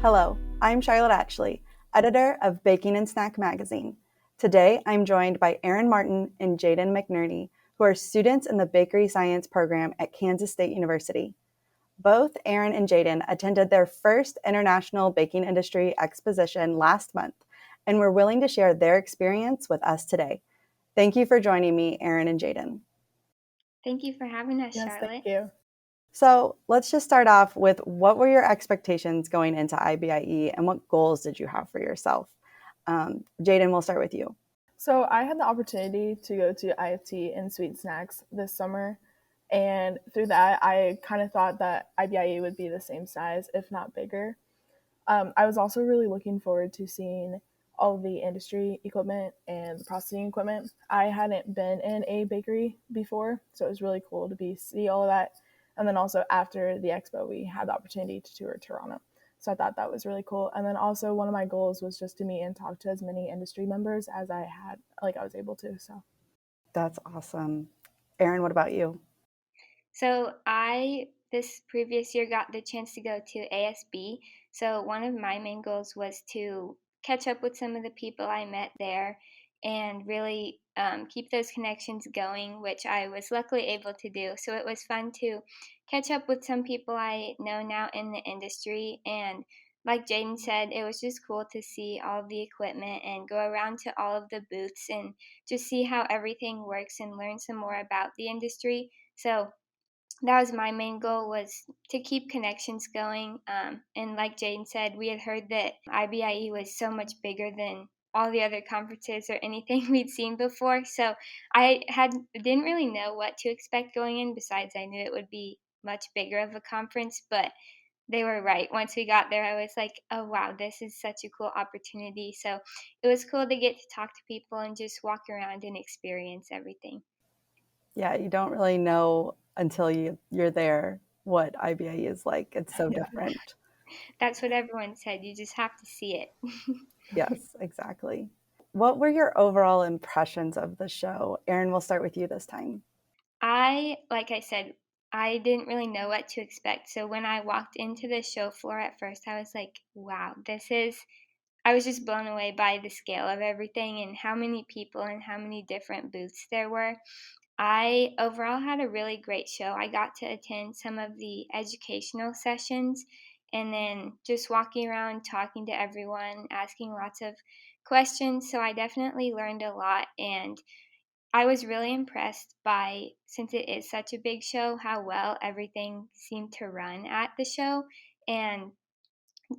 Hello, I'm Charlotte Atchley, editor of Baking and Snack magazine. Today, I'm joined by Erin Martin and Jayden McNerny, who are students in the Bakery Science program at Kansas State University. Both Erin and Jayden attended their first International Baking Industry Exposition last month and were willing to share their experience with us today. Thank you for joining me, Erin and Jayden. Thank you for having us, Yes, Charlotte. thank you. So let's just start off with what were your expectations going into IBIE and what goals did you have for yourself? Jayden, we'll start with you. So I had the opportunity to go to IFT and Sweet Snacks this summer. And through that, I kind of thought that IBIE would be the same size, if not bigger. I was also really looking forward to seeing all of the industry equipment and the processing equipment. I hadn't been in a bakery before, so it was really cool to see all of that. And then also after the expo, we had the opportunity to tour Toronto. So I thought that was really cool. And then also one of my goals was just to meet and talk to as many industry members as I was able to. So That's awesome. Erin, what about you? So I, this previous year, got the chance to go to ASB. So one of my main goals was to catch up with some of the people I met there and really keep those connections going, which I was luckily able to do. So it was fun to catch up with some people I know now in the industry. And like Jayden said, it was just cool to see all of the equipment and go around to all of the booths and just see how everything works and learn some more about the industry. So that was my main goal, was to keep connections going. And like Jayden said, we had heard that IBIE was so much bigger than all the other conferences or anything we'd seen before. So didn't really know what to expect going in. Besides, I knew it would be much bigger of a conference, but they were right. Once we got there, I was like, oh wow, this is such a cool opportunity. So it was cool to get to talk to people and just walk around and experience everything. Yeah, you don't really know until you're there what IBIE is like. It's so different. That's what everyone said. You just have to see it. Yes, exactly. What were your overall impressions of the show? Erin, we'll start with you this time. Like I said, I didn't really know what to expect. So when I walked into the show floor at first, I was like, wow, I was just blown away by the scale of everything and how many people and how many different booths there were. I overall had a really great show. I got to attend some of the educational sessions and then just walking around, talking to everyone, asking lots of questions. So I definitely learned a lot, and I was really impressed by, since it is such a big show, how well everything seemed to run at the show. And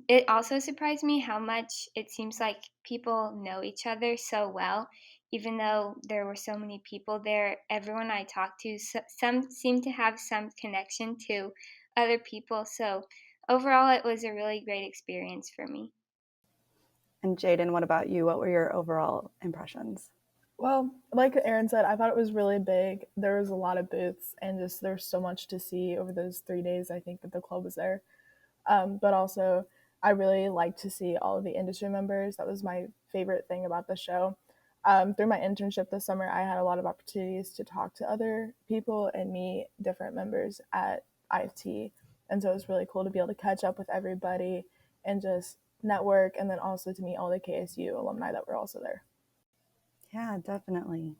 it also surprised me how much it seems like people know each other so well. Even though there were so many people there, everyone I talked to, some seemed to have some connection to other people. So overall, it was a really great experience for me. And Jayden, what about you? What were your overall impressions? well, like Erin said, I thought it was really big. There was a lot of booths and just there's so much to see over those 3 days. I think that the club was there. But also, I really liked to see all of the industry members. That was my favorite thing about the show. Through my internship this summer, I had a lot of opportunities to talk to other people and meet different members at IFT. And so it was really cool to be able to catch up with everybody and just network, and then also to meet all the KSU alumni that were also there. Yeah, definitely.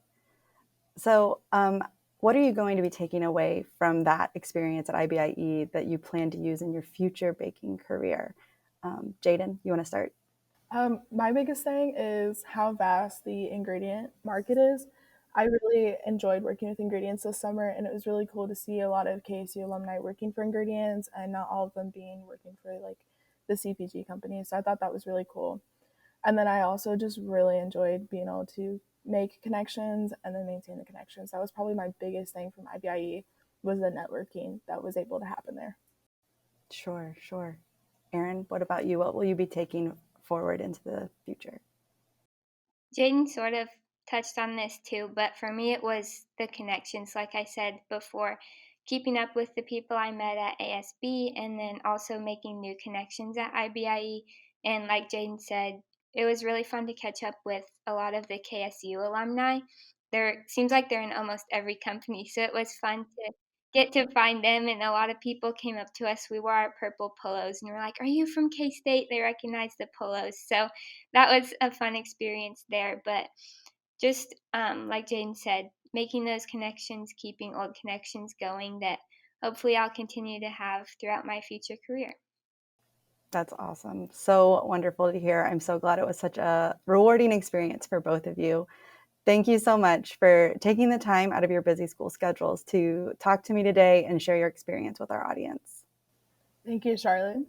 So, what are you going to be taking away from that experience at IBIE that you plan to use in your future baking career? Jayden, you want to start? My biggest thing is how vast the ingredient market is. I really enjoyed working with ingredients this summer, and it was really cool to see a lot of KSU alumni working for ingredients and not all of them being working for like the CPG companies. So I thought that was really cool. And then I also just really enjoyed being able to make connections and then maintain the connections. That was probably my biggest thing from IBIE, was the networking that was able to happen there. Sure, sure. Erin, what about you? What will you be taking forward into the future? Jayden sort of touched on this too, but for me it was the connections, like I said before, keeping up with the people I met at ASB and then also making new connections at IBIE. And like Jayden said, it was really fun to catch up with a lot of the KSU alumni. There seems like they're in almost every company, so it was fun to get to find them, and a lot of people came up to us. We wore our purple polos and were like, "Are you from K-State?" They recognized the polos, so that was a fun experience there. But just like Jayden said, making those connections, keeping old connections going that hopefully I'll continue to have throughout my future career. That's awesome. So wonderful to hear. I'm so glad it was such a rewarding experience for both of you. Thank you so much for taking the time out of your busy school schedules to talk to me today and share your experience with our audience. Thank you, Charlotte.